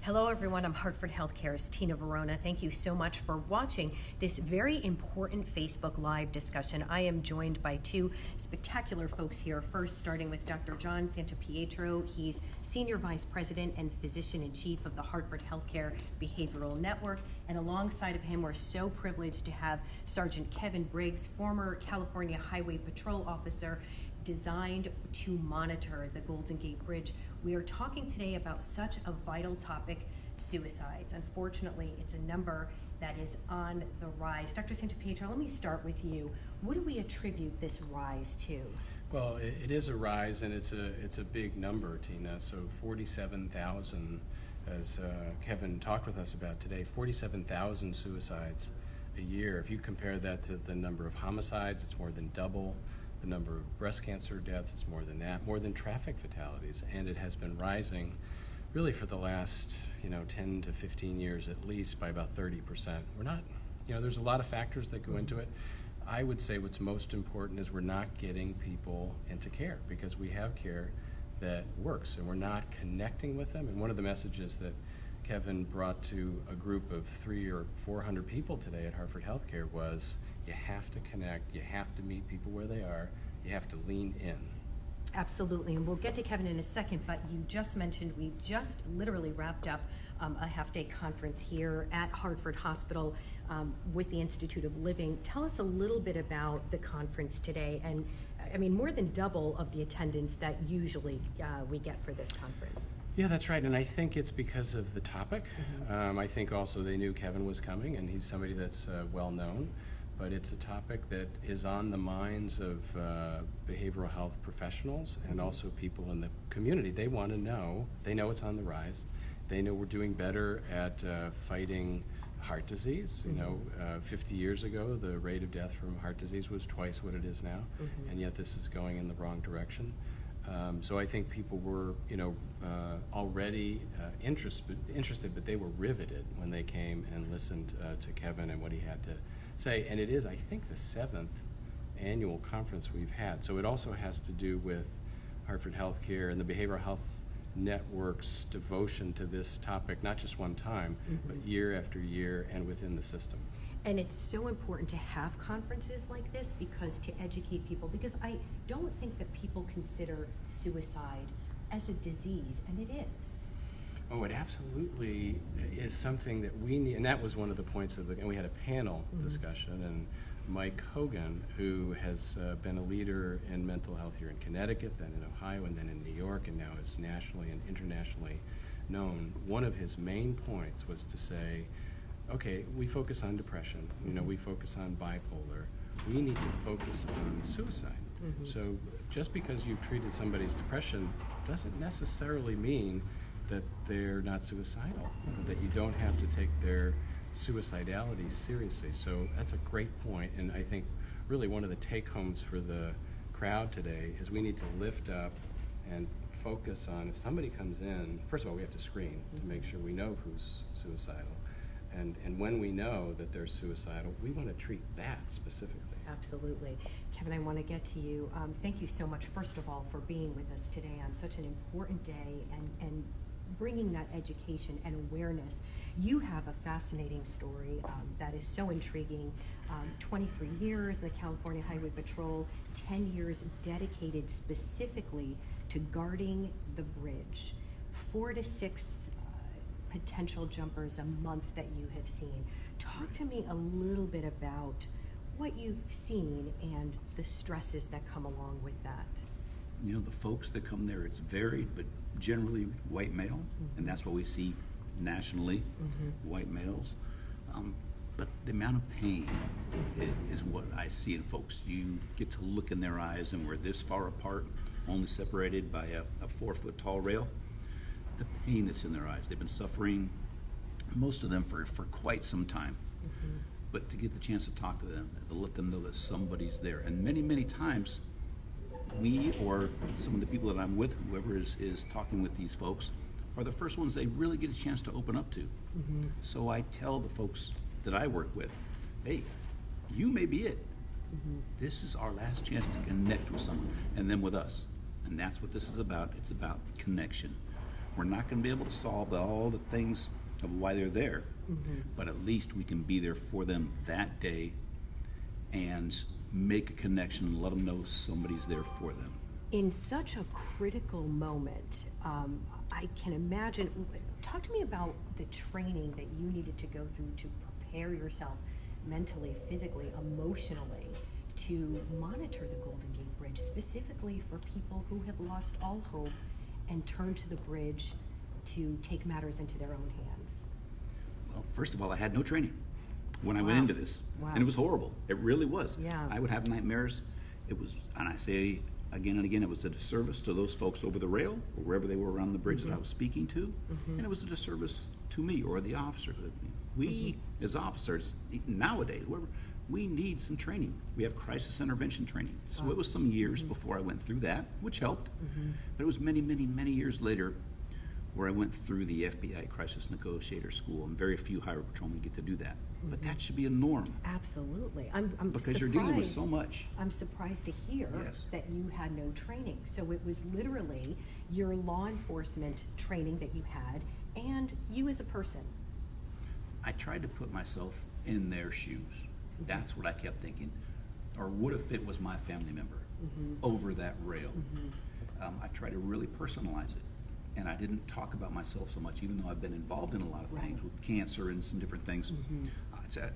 Hello everyone, I'm Hartford Healthcare's Tina Verona. Thank you so much for watching this very important Facebook Live discussion. I am joined by two spectacular folks here. First, starting with Dr. John Santopietro. He's Senior Vice President and Physician-in-Chief of the Hartford Healthcare Behavioral Network. And alongside of him, we're so privileged to have Sergeant Kevin Briggs, former California Highway Patrol officer, designed to monitor the Golden Gate Bridge. We are talking today about such a vital topic, suicides. Unfortunately, it's a number that is on the rise. Dr. Santopietro, let me start with you. What do we attribute this rise to? Well, it is a rise, and it's a big number, Tina. So 47,000, as Kevin talked with us about today, 47,000 suicides a year. If you compare that to the number of homicides, it's more than double. The number of breast cancer deaths, it's more than that, more than traffic fatalities, and it has been rising really for the last 10 to 15 years at least by about 30%. We're not, there's a lot of factors that go into it. I would say what's most important is we're not getting people into care, because we have care that works and we're not connecting with them. And one of the messages that Kevin brought to a group of 300 or 400 people today at Hartford Healthcare was, you have to connect, you have to meet people where they are, you have to lean in. Absolutely, and we'll get to Kevin in a second, but you just mentioned we just literally wrapped up a half-day conference here at Hartford Hospital with the Institute of Living. Tell us a little bit about the conference today, and I mean, more than double of the attendance that usually we get for this conference. Yeah, that's right, and I think it's because of the topic. I think also they knew Kevin was coming, and he's somebody that's well known. But it's a topic that is on the minds of behavioral health professionals and also people in the community. They want to know, they know it's on the rise. They know we're doing better at fighting heart disease. 50 years ago, the rate of death from heart disease was twice what it is now, and yet this is going in the wrong direction. So I think people were, already interested, but they were riveted when they came and listened to Kevin and what he had to say. And it is, I think, the 7th annual conference we've had. So it also has to do with Hartford Healthcare and the Behavioral Health Network's devotion to this topic, not just one time, but year after year and within the system. And it's so important to have conferences like this because to educate people, because I don't think that people consider suicide as a disease, and it is. Oh, it absolutely is something that we need, and that was one of the points of and we had a panel discussion, and Mike Hogan, who has been a leader in mental health here in Connecticut, then in Ohio, and then in New York, and now is nationally and internationally known. One of his main points was to say, okay, we focus on depression, we focus on bipolar, we need to focus on suicide. So just because you've treated somebody's depression doesn't necessarily mean that they're not suicidal, that you don't have to take their suicidality seriously. So that's a great point, and I think really one of the take-homes for the crowd today is we need to lift up and focus on, if somebody comes in, first of all, we have to screen to make sure we know who's suicidal. And when we know that they're suicidal, we want to treat that specifically. Absolutely. Kevin, I want to get to you. Thank you so much, first of all, for being with us today on such an important day and bringing that education and awareness. You have a fascinating story that is so intriguing. 23 years in the California Highway Patrol, 10 years dedicated specifically to guarding the bridge, 4 to 6 potential jumpers a month that you have seen. Talk to me a little bit about what you've seen and the stresses that come along with that. The folks that come there, it's varied, but generally white male, and that's what we see nationally, white males. But the amount of pain is what I see in folks. You get to look in their eyes, and we're this far apart, only separated by a 4-foot tall rail. The pain that's in their eyes. They've been suffering, most of them, for quite some time. But to get the chance to talk to them, to let them know that somebody's there. And many, many times, we or some of the people that I'm with, whoever is talking with these folks, are the first ones they really get a chance to open up to. So I tell the folks that I work with, hey, you may be it. This is our last chance to connect with someone, and then with us. And that's what this is about. It's about connection. We're not going to be able to solve all the things of why they're there, but at least we can be there for them that day and make a connection and let them know somebody's there for them. In such a critical moment, I can imagine, talk to me about the training that you needed to go through to prepare yourself mentally, physically, emotionally to monitor the Golden Gate Bridge, specifically for people who have lost all hope and turn to the bridge to take matters into their own hands. Well, first of all, I had no training when I went Wow. into this. Wow. And it was horrible. It really was. Yeah. I would have nightmares. It was, and I say again and again, it was a disservice to those folks over the rail or wherever they were around the bridge that I was speaking to. And it was a disservice to me or the officer. We, as officers, nowadays, we need some training. We have crisis intervention training. So it was some years before I went through that, which helped. But it was many, many, many years later where I went through the FBI Crisis Negotiator School, and very few highway patrolmen get to do that. But that should be a norm. Absolutely. I'm Because surprised. you're dealing with so much. I'm surprised to hear Yes. that you had no training. So it was literally your law enforcement training that you had and you as a person. I tried to put myself in their shoes. That's what I kept thinking. Or what if it was my family member over that rail? I tried to really personalize it. And I didn't talk about myself so much, even though I've been involved in a lot of things with cancer and some different things.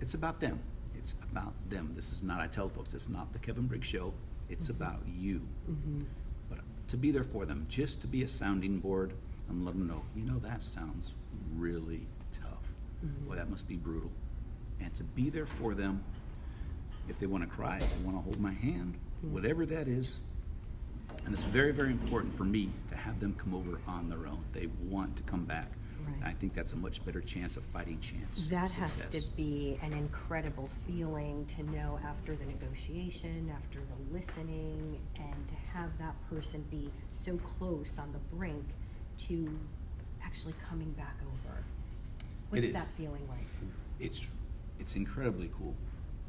It's about them. It's about them. This is not, I tell folks, it's not the Kevin Briggs show. It's about you. But to be there for them, just to be a sounding board and let them know, that sounds really tough. Well, that must be brutal. And to be there for them, if they want to cry, if they want to hold my hand, whatever that is. And it's very, very important for me to have them come over on their own. They want to come back. Right. And I think that's a much better chance of fighting chance. That of has success. to be an incredible feeling to know after the negotiation, after the listening, and to have that person be so close on the brink to actually coming back over. What's is. that feeling like? It's incredibly cool.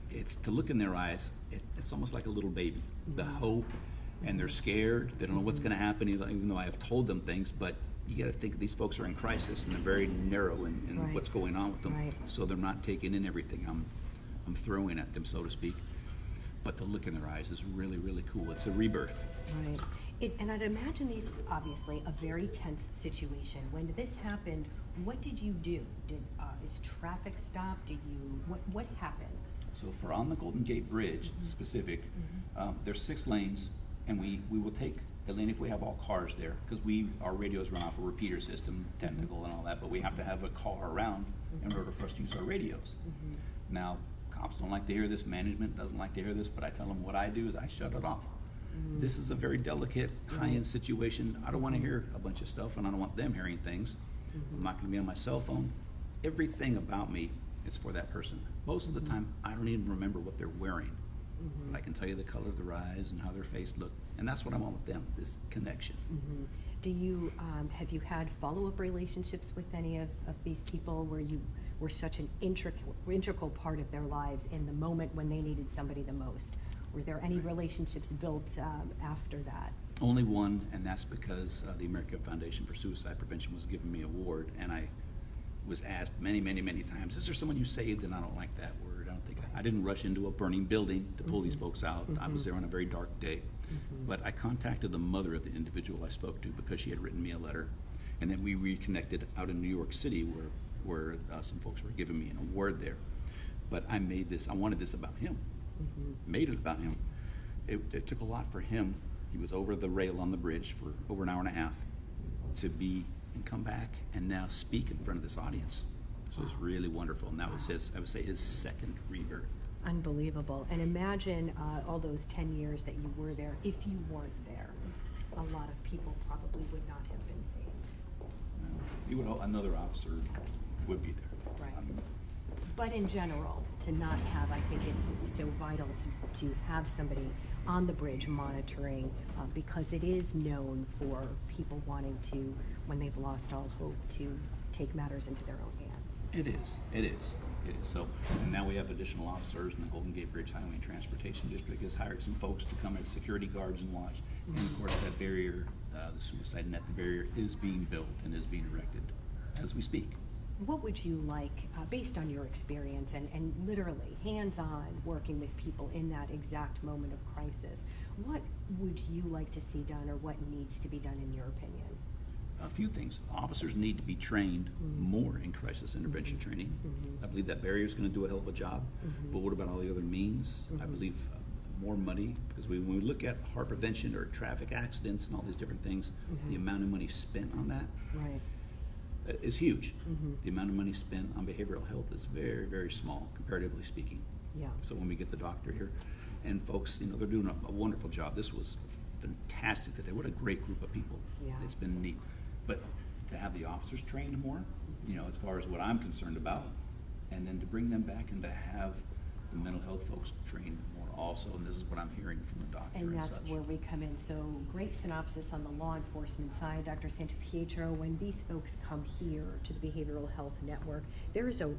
It's to look in their eyes. It's almost like a little baby. The hope, and they're scared. They don't know what's going to happen, even though I have told them things. But you got to think these folks are in crisis, and they're very narrow in Right. what's going on with them. Right. So they're not taking in everything I'm throwing at them, so to speak. But the look in their eyes is really, really cool. It's a rebirth. Right. And I'd imagine these, obviously, a very tense situation. When this happened, what did you do? Is traffic stopped? What happens? So for on the Golden Gate Bridge specific, there's 6 lanes, and we will take a lane if we have all cars there, because our radios run off a repeater system, technical and all that, but we have to have a car around in order for us to use our radios. Now, cops don't like to hear this, management doesn't like to hear this, but I tell them what I do is I shut it off. This is a very delicate, high-end situation. I don't want to hear a bunch of stuff, and I don't want them hearing things. I'm not going to be on my cell phone. Everything about me is for that person. Most of the time, I don't even remember what they're wearing. But I can tell you the color of their eyes and how their face look. And that's what I want with them, this connection. Do you, have you had follow-up relationships with any of these people where you were such an integral part of their lives in the moment when they needed somebody the most? Were there any relationships built after that? Only one, and that's because the American Foundation for Suicide Prevention was giving me an award, and I was asked many, many, many times, is there someone you saved? And I don't like that word. I didn't rush into a burning building to pull these folks out. I was there on a very dark day. But I contacted the mother of the individual I spoke to because she had written me a letter, and then we reconnected out in New York City where some folks were giving me an award there. But I wanted this about him. Made it about him. It took a lot for him. He was over the rail on the bridge for over an hour and a half to be and come back and now speak in front of this audience. So it's really wonderful. And that was I would say his second rebirth. Unbelievable. And imagine all those 10 years that you were there. If you weren't there, a lot of people probably would not have been saved. Another officer would be there. Right. But in general, to not have, I think it's so vital to have somebody on the bridge monitoring because it is known for people wanting to, when they've lost all hope, to take matters into their own hands. It is. It is. So, and now we have additional officers, and the Golden Gate Bridge Highway and Transportation District has hired some folks to come as security guards and watch. And of course, that barrier, the suicide net, the barrier is being built and is being erected as we speak. What would you like, based on your experience and literally hands-on working with people in that exact moment of crisis, what would you like to see done, or what needs to be done in your opinion? A few things. Officers need to be trained more in crisis intervention training. I believe that barrier is going to do a hell of a job. But what about all the other means? I believe more money, because when we look at heart prevention or traffic accidents and all these different things, the amount of money spent on that is huge. The amount of money spent on behavioral health is very, very small, comparatively speaking. Yeah. So when we get the doctor here, and folks, you know, they're doing a wonderful job. This was fantastic today. What a great group of people. Yeah. It's been neat. But to have the officers trained more, you know, as far as what I'm concerned about, and then to bring them back and to have the mental health folks trained more also, and this is what I'm hearing from the doctor And and that's such. where we come in. So great synopsis on the law enforcement side. Dr. Santopietro, when these folks come here to the Behavioral Health Network, there is a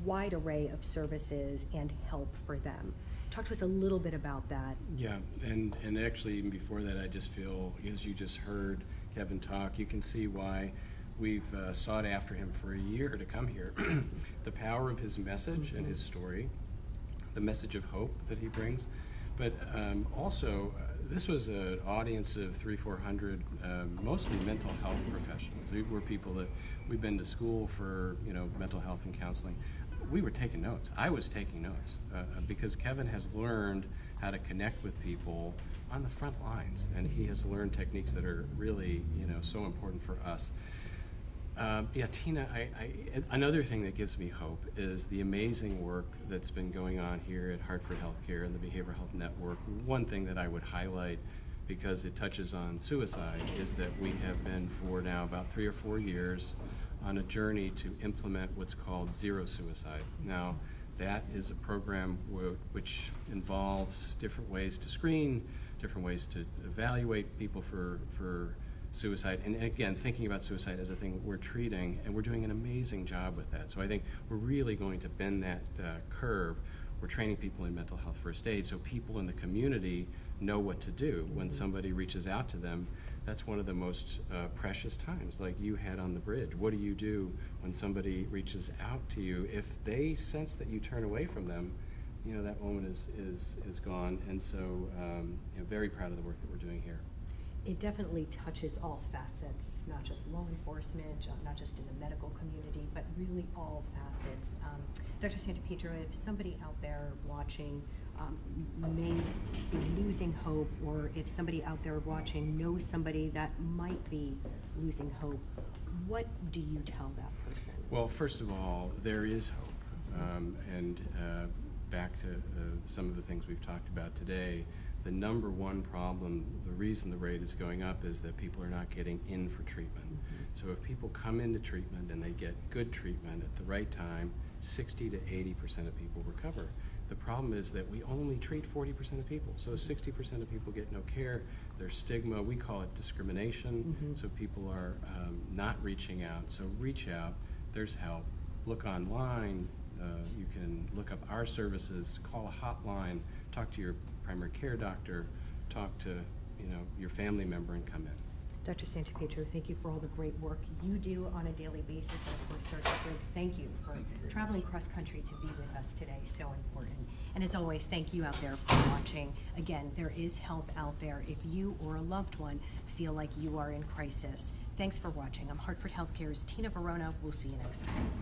wide array of services and help for them. Talk to us a little bit about that. Yeah, and actually even before that, I just feel, as you just heard Kevin talk, you can see why we've sought after him for a year to come here. The power of his message and his story, the message of hope that he brings, but also this was an audience of 300-400, mostly mental health professionals. We were people that we've been to school for, you know, mental health and counseling. We were taking notes. I was taking notes because Kevin has learned how to connect with people on the front lines, and he has learned techniques that are really, you know, so important for us. Yeah, Tina, another thing that gives me hope is the amazing work that's been going on here at Hartford Healthcare and the Behavioral Health Network. One thing that I would highlight, because it touches on suicide, is that we have been for now about 3 or 4 years on a journey to implement what's called zero suicide. Now, that is a program which involves different ways to screen, different ways to evaluate people for suicide, and again, thinking about suicide as a thing we're treating, and we're doing an amazing job with that. So I think we're really going to bend that curve. We're training people in mental health first aid, so people in the community know what to do when somebody reaches out to them. That's one of the most precious times, like you had on the bridge. What do you do when somebody reaches out to you? If they sense that you turn away from them, you know, that moment is gone. And so, you know, very proud of the work that we're doing here. It definitely touches all facets, not just law enforcement, not just in the medical community, but really all facets. Dr. Santopietro, if somebody out there watching may be losing hope, or if somebody out there watching knows somebody that might be losing hope, what do you tell that person? Well, first of all, there is hope. And back to some of the things we've talked about today, the number one problem, the reason the rate is going up, is that people are not getting in for treatment. So if people come into treatment and they get good treatment at the right time, 60 to 80% of people recover. The problem is that we only treat 40% of people. So 60% of people get no care. There's stigma. We call it discrimination. So people are not reaching out. So reach out. There's help. Look online. You can look up our services, call a hotline, talk to your primary care doctor, talk to, you know, your family member, and come in. Dr. Santopietro, thank you for all the great work you do on a daily basis. And of course, Sergeant Briggs, thank you for traveling cross country to be with us today. So important. And as always, thank you out there for watching. Again, there is help out there if you or a loved one feel like you are in crisis. Thanks for watching. I'm Hartford Healthcare's Tina Verona. We'll see you next time.